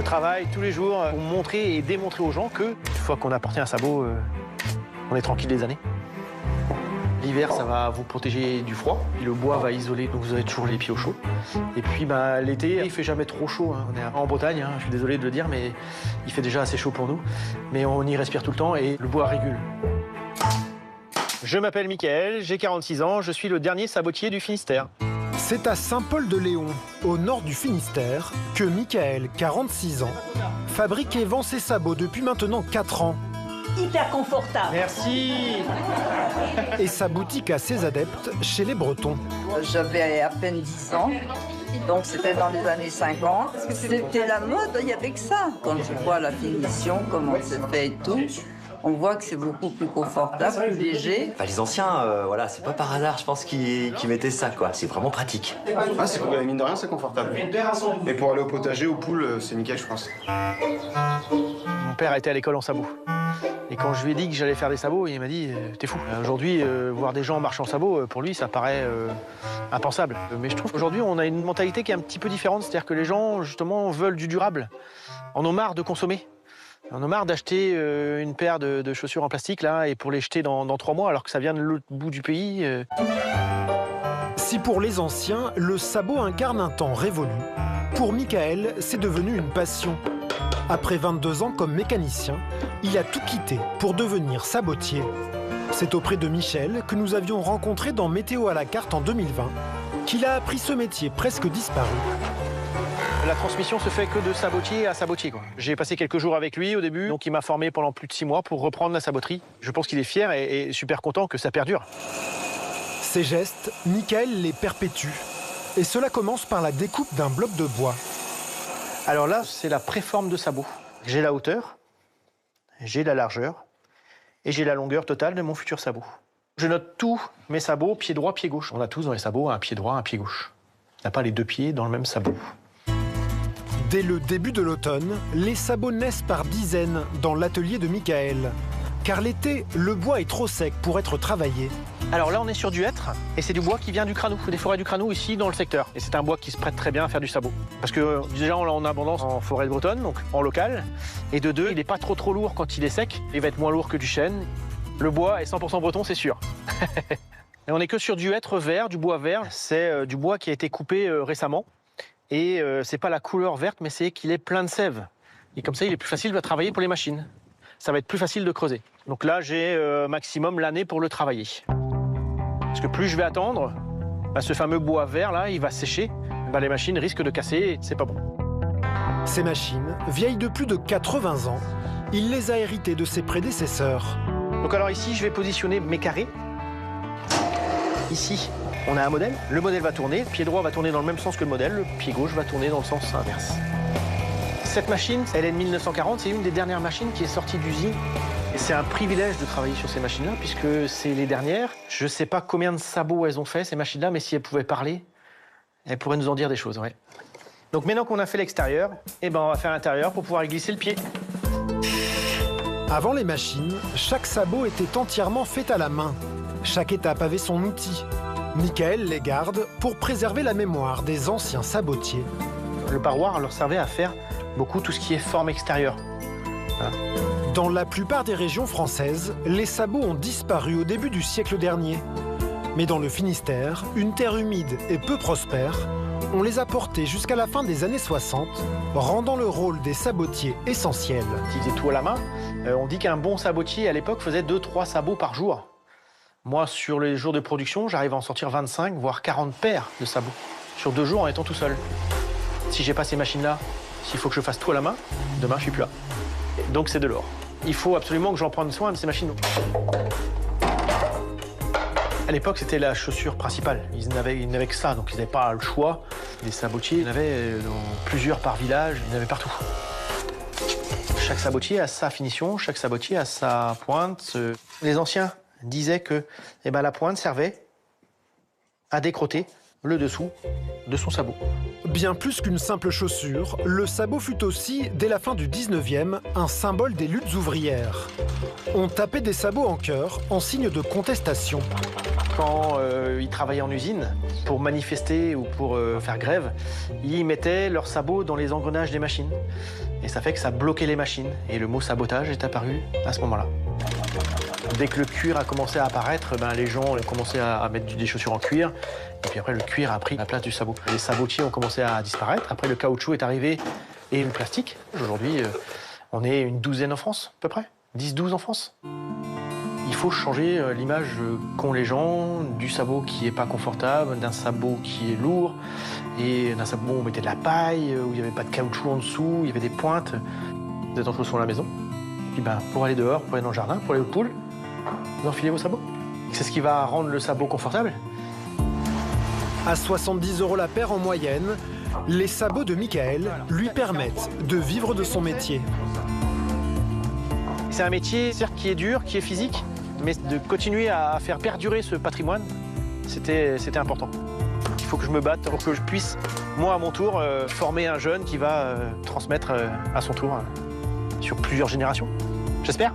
Je travaille tous les jours pour montrer et démontrer aux gens que, une fois qu'on a porté un sabot, on est tranquille des années. L'hiver, ça va vous protéger du froid, puis le bois va isoler, donc vous avez toujours les pieds au chaud. Et puis l'été, il fait jamais trop chaud. On est en Bretagne, je suis désolé de le dire, mais il fait déjà assez chaud pour nous. Mais on y respire tout le temps et le bois régule. Je m'appelle Mickaël, j'ai 46 ans, je suis le dernier sabotier du Finistère. C'est à Saint-Paul-de-Léon, au nord du Finistère, que Mickaël, 46 ans, fabrique et vend ses sabots depuis maintenant 4 ans. Hyper confortable. Merci. Et sa boutique a ses adeptes chez les Bretons. J'avais à peine 10 ans, donc c'était dans les années 50. C'était la mode, il n'y avait que ça. Quand je vois la finition, comment c'est fait et tout, on voit que c'est beaucoup plus confortable, plus léger. Les anciens, voilà, c'est pas par hasard, je pense, qu'ils mettaient ça, quoi. C'est vraiment pratique. Ah, mine de rien, c'est confortable. Et pour aller au potager, aux poules, c'est nickel, je pense. Mon père a été à l'école en sabot. Et quand je lui ai dit que j'allais faire des sabots, il m'a dit « T'es fou ». Aujourd'hui, voir des gens marcher en sabot, pour lui, ça paraît impensable. Mais je trouve qu'aujourd'hui, on a une mentalité qui est un petit peu différente. C'est-à-dire que les gens, justement, veulent du durable. On a marre de consommer. On a marre d'acheter une paire de chaussures en plastique, là, et pour les jeter dans 3 mois, alors que ça vient de l'autre bout du pays. Si pour les anciens, le sabot incarne un temps révolu, pour Mickaël, c'est devenu une passion. Après 22 ans comme mécanicien, il a tout quitté pour devenir sabotier. C'est auprès de Michel, que nous avions rencontré dans Météo à la carte en 2020, qu'il a appris ce métier presque disparu. La transmission se fait que de sabotier à sabotier, quoi. J'ai passé quelques jours avec lui au début, donc il m'a formé pendant plus de 6 mois pour reprendre la saboterie. Je pense qu'il est fier et super content que ça perdure. Ces gestes, Mickaël les perpétue. Et cela commence par la découpe d'un bloc de bois. Alors là, c'est la préforme de sabot. J'ai la hauteur, j'ai la largeur et j'ai la longueur totale de mon futur sabot. Je note tous mes sabots, pied droit, pied gauche. On a tous dans les sabots un pied droit, un pied gauche. On n'a pas les 2 pieds dans le même sabot. Dès le début de l'automne, les sabots naissent par dizaines dans l'atelier de Mickaël. Car l'été, le bois est trop sec pour être travaillé. Alors là, on est sur du hêtre, et c'est du bois qui vient du Cranou, des forêts du Cranou ici dans le secteur. Et c'est un bois qui se prête très bien à faire du sabot. Parce que déjà, on l'a en abondance en forêt de Bretonne, donc en local. Et de 2, il n'est pas trop lourd quand il est sec. Il va être moins lourd que du chêne. Le bois est 100% breton, c'est sûr. Et on n'est que sur du hêtre vert, du bois vert. C'est du bois qui a été coupé récemment. Et c'est pas la couleur verte, mais c'est qu'il est plein de sève. Et comme ça, il est plus facile à travailler pour les machines. Ça va être plus facile de creuser. Donc là, j'ai maximum l'année pour le travailler. Parce que plus je vais attendre, ce fameux bois vert, là, il va sécher. Les machines risquent de casser et c'est pas bon. Ces machines, vieilles de plus de 80 ans, il les a héritées de ses prédécesseurs. Donc alors ici, je vais positionner mes carrés. Ici, on a un modèle. Le modèle va tourner. Le pied droit va tourner dans le même sens que le modèle. Le pied gauche va tourner dans le sens inverse. Cette machine, elle est de 1940. C'est une des dernières machines qui est sortie d'usine. Et c'est un privilège de travailler sur ces machines-là, puisque c'est les dernières. Je ne sais pas combien de sabots elles ont fait, ces machines-là, mais si elles pouvaient parler, elles pourraient nous en dire des choses, ouais. Donc maintenant qu'on a fait l'extérieur, on va faire l'intérieur pour pouvoir y glisser le pied. Avant les machines, chaque sabot était entièrement fait à la main. Chaque étape avait son outil. Mickaël les garde pour préserver la mémoire des anciens sabotiers. Le parroir leur servait à faire beaucoup tout ce qui est forme extérieure. Voilà. Dans la plupart des régions françaises, les sabots ont disparu au début du siècle dernier. Mais dans le Finistère, une terre humide et peu prospère, on les a portés jusqu'à la fin des années 60, rendant le rôle des sabotiers essentiel. Ils faisaient tout à la main. On dit qu'un bon sabotier, à l'époque, faisait 2-3 sabots par jour. Moi, sur les jours de production, j'arrive à en sortir 25, voire 40 paires de sabots. Sur 2 jours en étant tout seul. Si j'ai pas ces machines-là, s'il faut que je fasse tout à la main, demain, je suis plus là. Donc c'est de l'or. Il faut absolument que j'en prenne soin de ces machines. À l'époque, c'était la chaussure principale. Ils n'avaient que ça, donc ils n'avaient pas le choix. Les sabotiers, il y en avait plusieurs par village, il y en avait partout. Chaque sabotier a sa finition, chaque sabotier a sa pointe. Les anciens disaient que la pointe servait à décrotter le dessous de son sabot. Bien plus qu'une simple chaussure, le sabot fut aussi, dès la fin du 19e, un symbole des luttes ouvrières. On tapait des sabots en cœur en signe de contestation. Quand ils travaillaient en usine, pour manifester ou pour faire grève, ils mettaient leurs sabots dans les engrenages des machines. Et ça fait que ça bloquait les machines. Et le mot sabotage est apparu à ce moment-là. Dès que le cuir a commencé à apparaître, les gens ont commencé à mettre des chaussures en cuir. Et puis après, le cuir a pris la place du sabot. Les sabotiers ont commencé à disparaître. Après, le caoutchouc est arrivé et le plastique. Aujourd'hui, on est une douzaine en France, à peu près. 10-12 en France. Il faut changer l'image qu'ont les gens du sabot qui n'est pas confortable, d'un sabot qui est lourd, et d'un sabot où on mettait de la paille, où il n'y avait pas de caoutchouc en dessous, il y avait des pointes. Vous êtes en chaussons à la maison. Puis pour aller dehors, pour aller dans le jardin, pour aller aux poules, vous enfilez vos sabots. C'est ce qui va rendre le sabot confortable. À 70 € la paire en moyenne, les sabots de Michael lui permettent de vivre de son métier. C'est un métier, certes, qui est dur, qui est physique, mais de continuer à faire perdurer ce patrimoine, c'était important. Il faut que je me batte pour que je puisse, moi, à mon tour, former un jeune qui va transmettre à son tour sur plusieurs générations. J'espère.